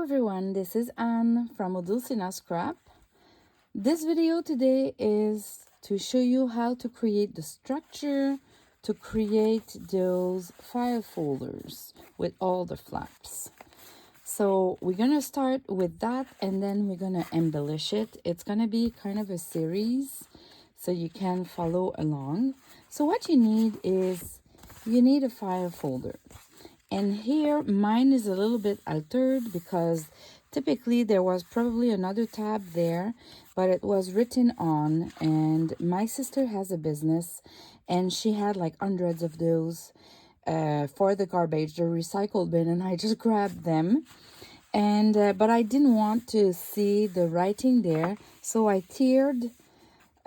everyone, this is Anne from Odulcina Scrap. This video today is to show you how to create the structure to create those file folders with all the flaps. So we're gonna start with that and then we're gonna embellish it. It's gonna be kind of a series so you can follow along. So what you need is you need a file folder. And here mine is a little bit altered because typically there was probably another tab there, but it was written on, and my sister has a business and she had like hundreds of those for the garbage, the recycled bin, and I just grabbed them. And but I didn't want to see the writing there, so I teared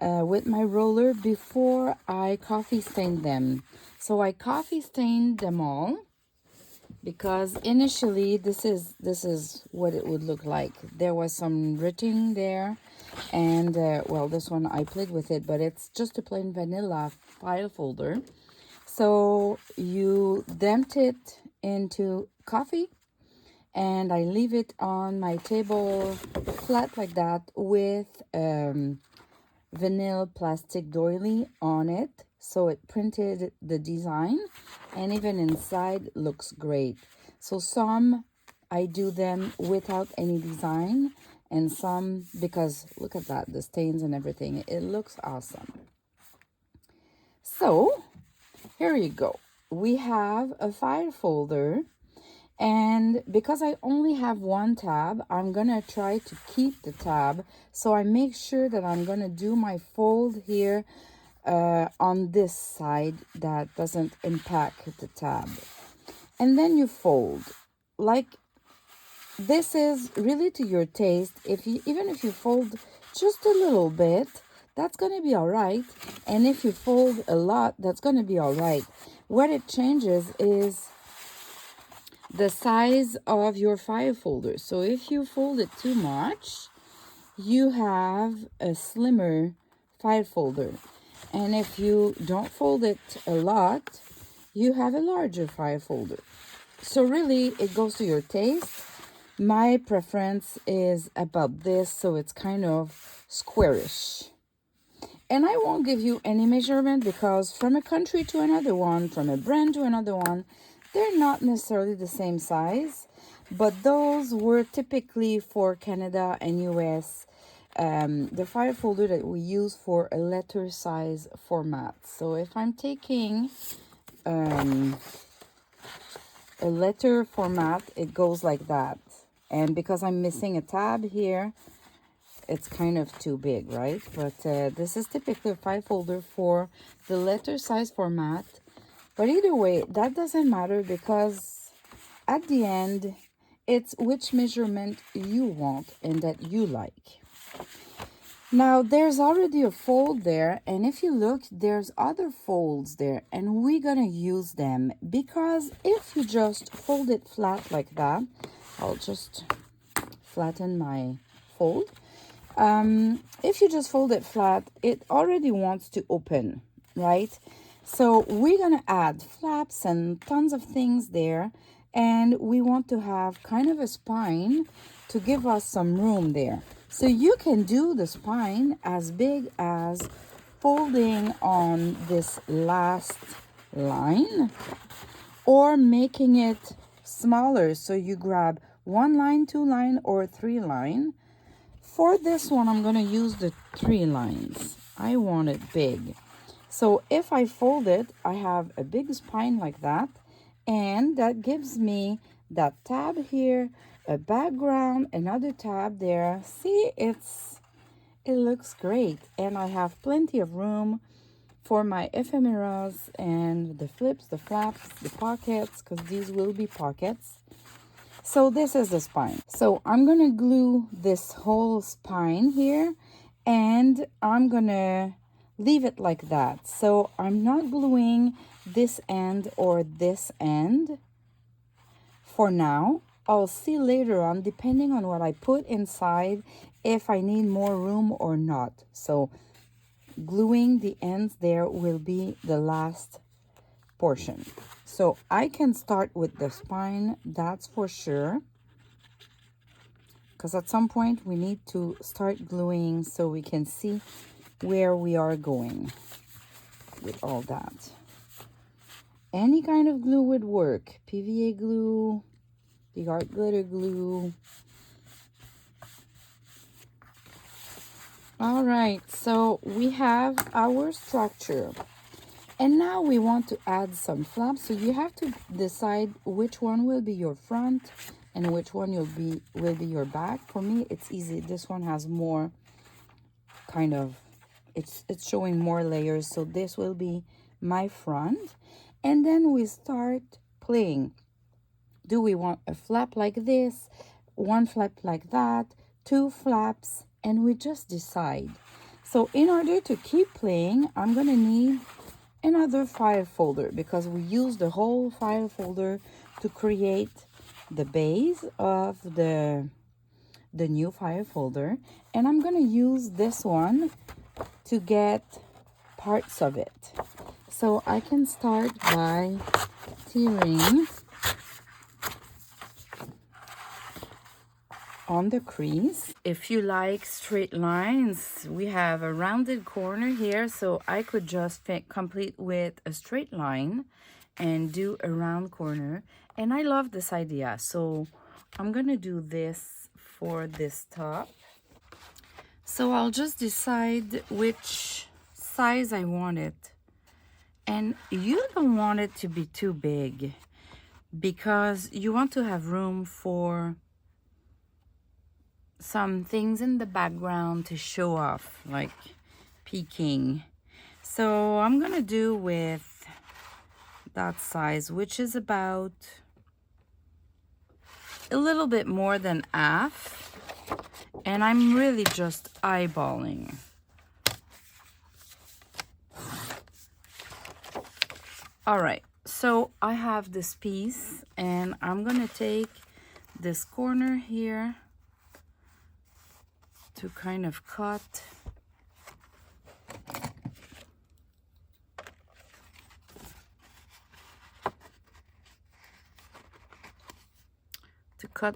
with my roller before I coffee stained them. So I coffee stained them all, because initially this is what it would look like. There was some writing there, and well, this one I played with it, but it's just a plain vanilla file folder. So you dump it into coffee, and I leave it on my table flat like that with vanilla plastic doily on it, so it printed the design, and even inside looks great. So some I do them without any design, and some, because look at that, the stains and everything, it looks awesome. So here you go, we have a file folder. And because I only have one tab, I'm gonna try to keep the tab. So I make sure that I'm gonna do my fold here on this side that doesn't impact the tab. And then you fold. Like, this is really to your taste. Even if you fold just a little bit, that's gonna be all right. And if you fold a lot, that's gonna be all right. What it changes is the size of your file folder. So if you fold it too much, you have a slimmer file folder. And if you don't fold it a lot, you have a larger file folder. So really, it goes to your taste. My preference is about this, so it's kind of squarish. And I won't give you any measurement, because from a country to another one, from a brand to another one, they're not necessarily the same size, but those were typically for Canada and US, the file folder that we use for a letter size format. So if I'm taking a letter format, it goes like that. And because I'm missing a tab here, it's kind of too big, right? But this is typically a file folder for the letter size format. But either way, that doesn't matter, because at the end, it's which measurement you want and that you like. Now, there's already a fold there, and if you look, there's other folds there, and we're gonna use them, because if you just fold it flat like that, I'll just flatten my fold. If you just fold it flat, it already wants to open, right? So we're gonna add flaps and tons of things there, and we want to have kind of a spine to give us some room there. So you can do the spine as big as folding on this last line, or making it smaller, so you grab 1 line, 2 line, or 3 line. For this one, I'm gonna use the 3 lines. I want it big. So if I fold it, I have a big spine like that, and that gives me that tab here, a background, another tab there. See, it looks great, and I have plenty of room for my ephemeras and the flips, the flaps, the pockets, because these will be pockets. So this is the spine. So I'm gonna glue this whole spine here, and I'm gonna leave it like that. So I'm not gluing this end or this end for now. I'll see later on, depending on what I put inside, if I need more room or not. So gluing the ends there will be the last portion. So I can start with the spine, that's for sure. because at some point we need to start gluing so we can see where we are going with all that. Any kind of glue would work. PVA glue, the art glitter glue. All right, so we have our structure. And now we want to add some flaps. So you have to decide which one will be your front and which one will be your back. For me, it's easy. This one has more kind of, it's showing more layers. So this will be my front. And then we start playing. Do we want a flap like this, one flap like that, two flaps, and we just decide. So in order to keep playing, I'm gonna need another file folder because we use the whole file folder to create the base of the new file folder, and I'm gonna use this one to get parts of it. So I can start by tearing on the crease. If you like straight lines, we have a rounded corner here, so I could just complete with a straight line and do a round corner. And I love this idea, so I'm gonna do this for this top. So I'll just decide which size I want it. And you don't want it to be too big because you want to have room for some things in the background to show off, like peeking. So I'm gonna do with that size, which is about a little bit more than half, and I'm really just eyeballing. All right, so I have this piece and I'm gonna take this corner here to kind of cut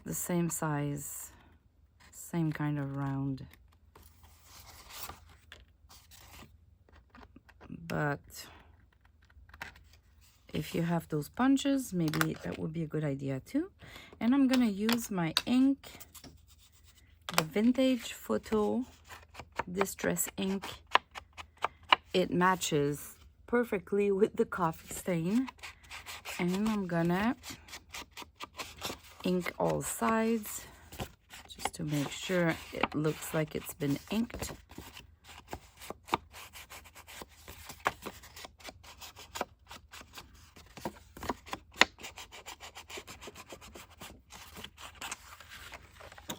the same size, same kind of round. But if you have those punches, maybe that would be a good idea too. And I'm gonna use my ink, the Vintage Photo Distress ink. It matches perfectly with the coffee stain. And I'm gonna ink all sides just to make sure it looks like it's been inked.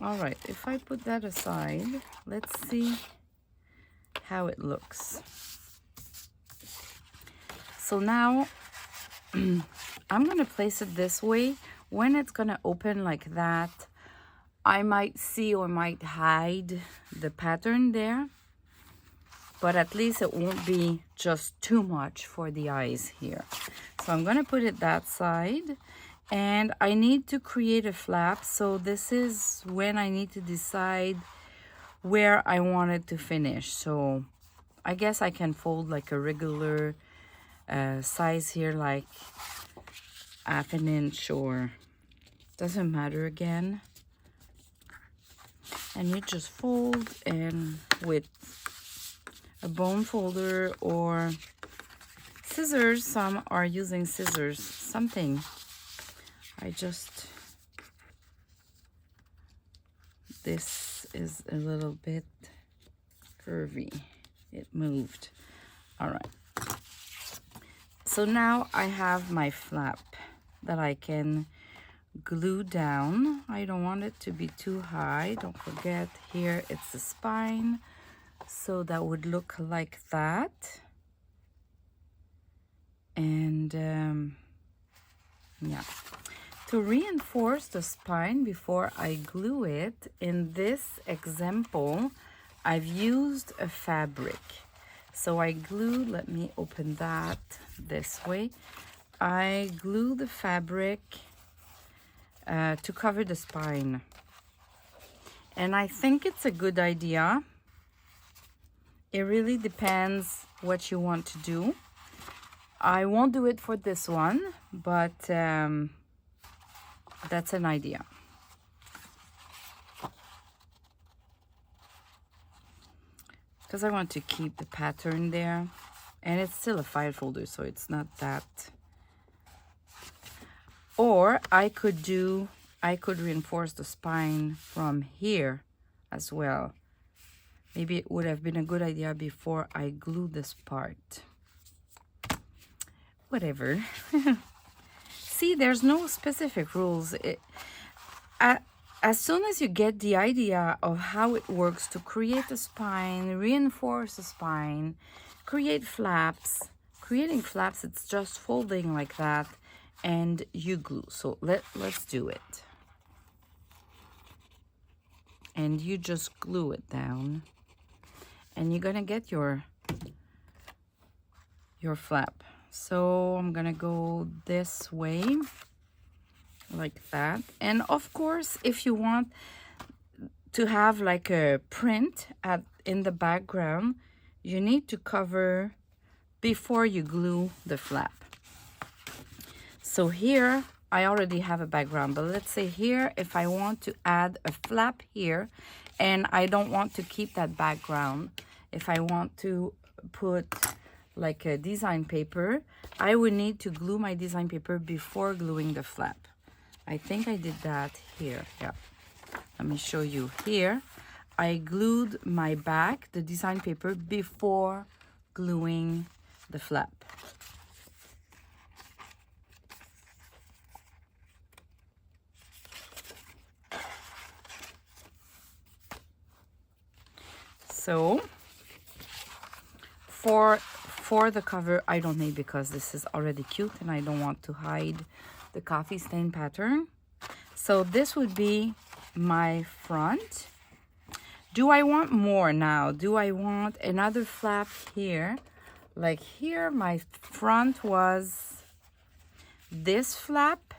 All right, if I put that aside, let's see how it looks. So now I'm gonna place it this way. When it's gonna open like that, I might see or might hide the pattern there, but at least it won't be just too much for the eyes here. So I'm gonna put it that side. And I need to create a flap, so this is when I need to decide where I want it to finish. So I guess I can fold like a regular size here, like 1/2 inch, or doesn't matter again. And you just fold, and with a bone folder or scissors, some are using scissors, something. This is a little bit curvy. It moved. All right. So now I have my flap that I can glue down. I don't want it to be too high. Don't forget, here it's the spine. So that would look like that. And yeah. To reinforce the spine before I glue it, in this example, I've used a fabric. So I glue, let me open that this way. I glue the fabric to cover the spine. And I think it's a good idea. It really depends what you want to do. I won't do it for this one, but that's an idea. Because I want to keep the pattern there. And it's still a file folder, so it's not that. Or I could reinforce the spine from here as well. Maybe it would have been a good idea before I glue this part. Whatever. See, there's no specific rules. As soon as you get the idea of how it works to create a spine, reinforce a spine, create flaps. Creating flaps, it's just folding like that and you glue. So let's do it. And you just glue it down. And you're gonna get your flap. So I'm gonna go this way, like that. And of course, if you want to have like a print in the background, you need to cover before you glue the flap. So here, I already have a background, but let's say here, if I want to add a flap here, and I don't want to keep that background, if I want to put like a design paper, I would need to glue my design paper before gluing the flap. I think I did that here. Yeah. Let me show you here. I glued my back, the design paper, before gluing the flap. So for the cover, I don't need, because this is already cute and I don't want to hide the coffee stain pattern. So this would be my front. Do I want more now? Do I want another flap here? Like here, my front was this flap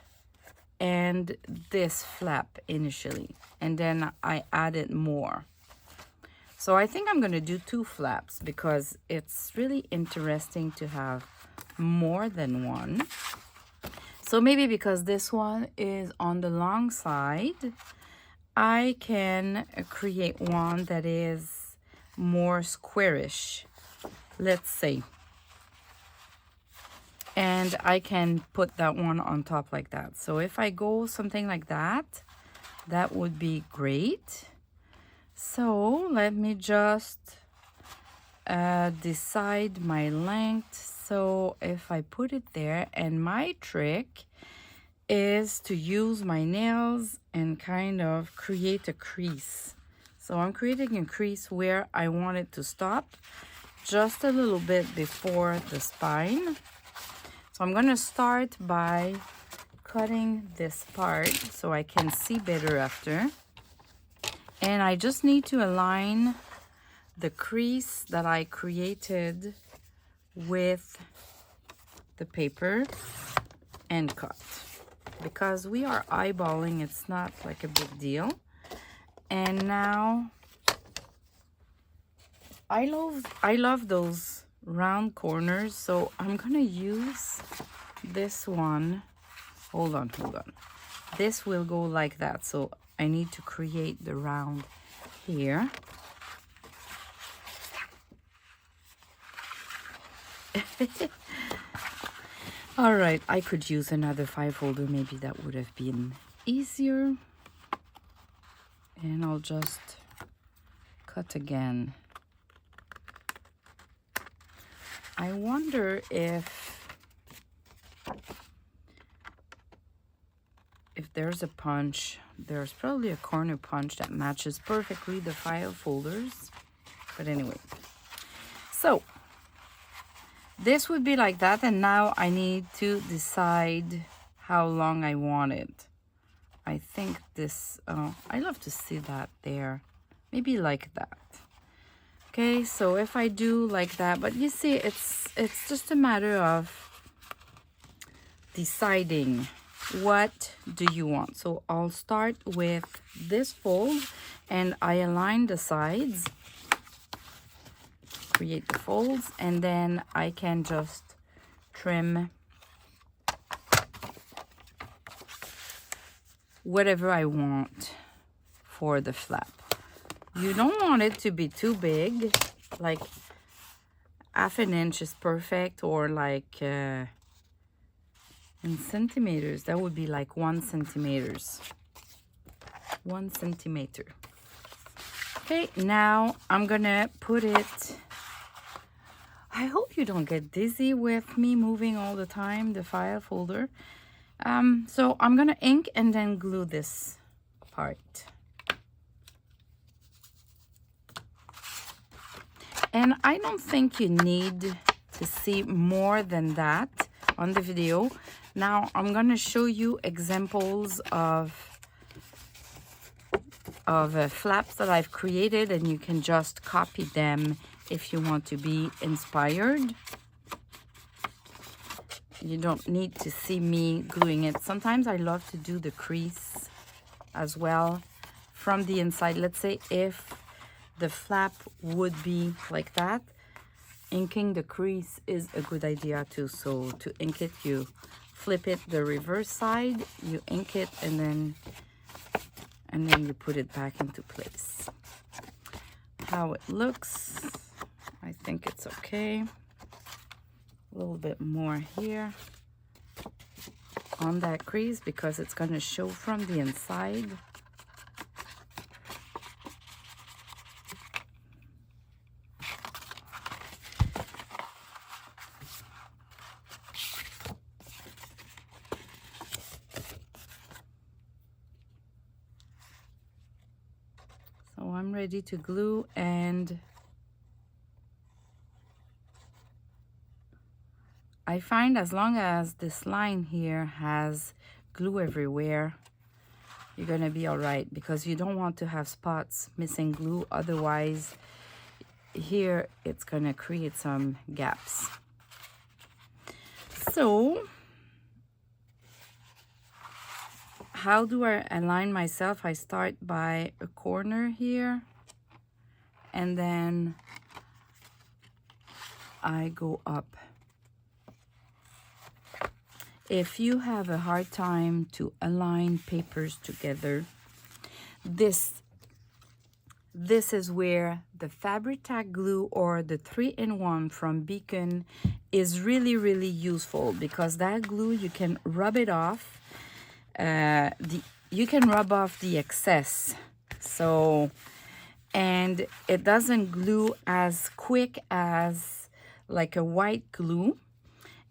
and this flap initially, and then I added more. So I think I'm going to do 2 flaps because it's really interesting to have more than one. So maybe because this one is on the long side, I can create one that is more squarish, let's say. And I can put that one on top like that. So if I go something like that, that would be great. So let me just decide my length. So if I put it there, and my trick is to use my nails and kind of create a crease. So I'm creating a crease where I want it to stop just a little bit before the spine. So I'm going to start by cutting this part so I can see better after. And I just need to align the crease that I created with the paper and cut. Because we are eyeballing, it's not like a big deal. And now, I love those round corners, so I'm gonna use this one. Hold on. This will go like that, so I need to create the round here. All right, I could use another 5 folder, maybe that would have been easier. And I'll just cut again. I wonder if there's a punch. There's probably a corner punch that matches perfectly the file folders. But anyway, so this would be like that, and now I need to decide how long I want it. I think this, I love to see that there. Maybe like that. Okay, so if I do like that, but you see, it's just a matter of deciding what do you want. So I'll start with this fold, and I align the sides, create the folds, and then I can just trim whatever I want for the flap. You don't want it to be too big, like half an inch is perfect, or like in centimeters, that would be like 1 centimeters. 1 centimeter. Okay, now I'm gonna put it. I hope you don't get dizzy with me moving all the time, the file folder. So I'm gonna ink and then glue this part. And I don't think you need to see more than that on the video. Now I'm gonna show you examples of flaps that I've created, and you can just copy them if you want to be inspired. You don't need to see me gluing it. Sometimes I love to do the crease as well from the inside. Let's say if the flap would be like that, inking the crease is a good idea too. So to ink it, you flip it the reverse side, you ink it, and then you put it back into place. How it looks, I think it's okay. A little bit more here on that crease because it's going to show from the inside. So I'm ready to glue, and I find as long as this line here has glue everywhere, you're gonna be all right, because you don't want to have spots missing glue. Otherwise, here it's gonna create some gaps. So, how do I align myself? I start by a corner here, and then I go up. If you have a hard time to align papers together, this is where the fabric tag glue or the 3-in-1 from Beacon is really, really useful, because that glue, you can rub it off. You can rub off the excess. So, and it doesn't glue as quick as like a white glue.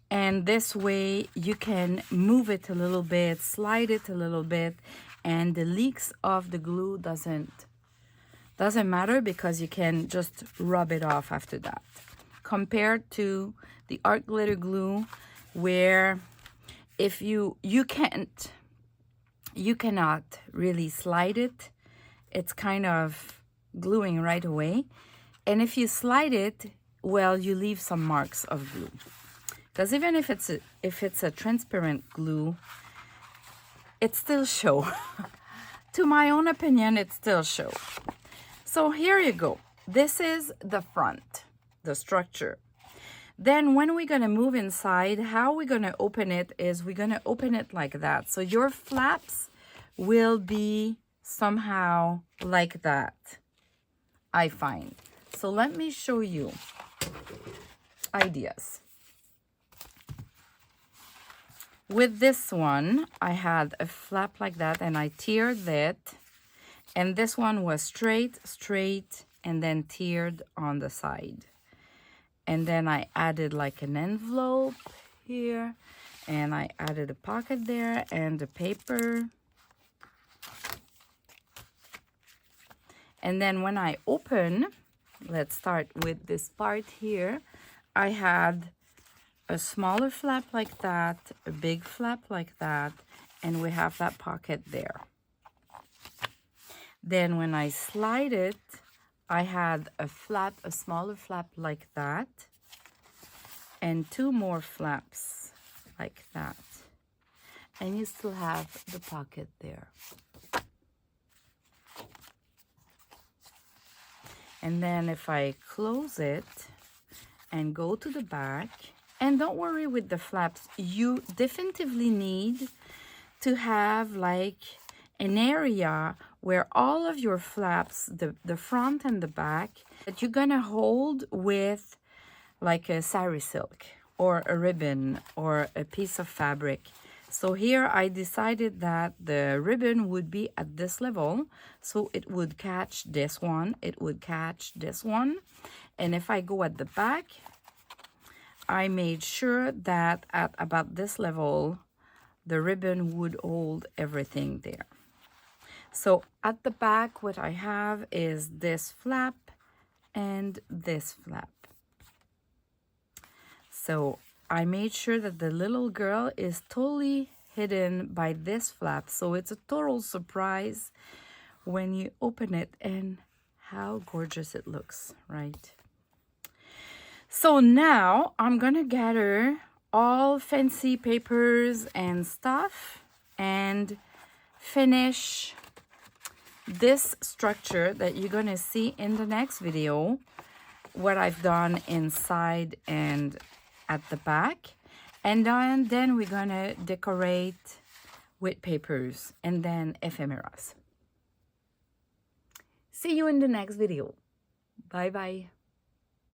And this way you can move it a little bit, slide it a little bit, and the leaks of the glue doesn't matter, because you can just rub it off after that. Compared to the art glitter glue, where if you cannot really slide it, it's kind of gluing right away. And if you slide it, well, you leave some marks of glue. Because even if it's a transparent glue, it still show. To my own opinion, it still show. So here you go. This is the front, the structure. Then when we're gonna move inside, how we're gonna open it is we're gonna open it like that. So your flaps will be somehow like that, I find. So let me show you ideas. With this one, I had a flap like that, and I tiered it. And this one was straight, and then tiered on the side. And then I added like an envelope here, and I added a pocket there and a paper. And then when I open, let's start with this part here, I had a smaller flap like that, a big flap like that, and we have that pocket there. Then when I slide it, I had a smaller flap like that, and 2 more flaps like that. And you still have the pocket there. And then if I close it and go to the back, and don't worry with the flaps, you definitively need to have like an area where all of your flaps, the front and the back, that you're gonna hold with like a sari silk or a ribbon or a piece of fabric. So here I decided that the ribbon would be at this level, so it would catch this one, it would catch this one. And if I go at the back, I made sure that at about this level, the ribbon would hold everything there. So at the back, what I have is this flap and this flap. So I made sure that the little girl is totally hidden by this flap. So it's a total surprise when you open it, and how gorgeous it looks, right? So now I'm gonna gather all fancy papers and stuff and finish this structure that you're gonna see in the next video, what I've done inside and at the back. And then we're gonna decorate with papers and then ephemeras. See you in the next video. Bye bye.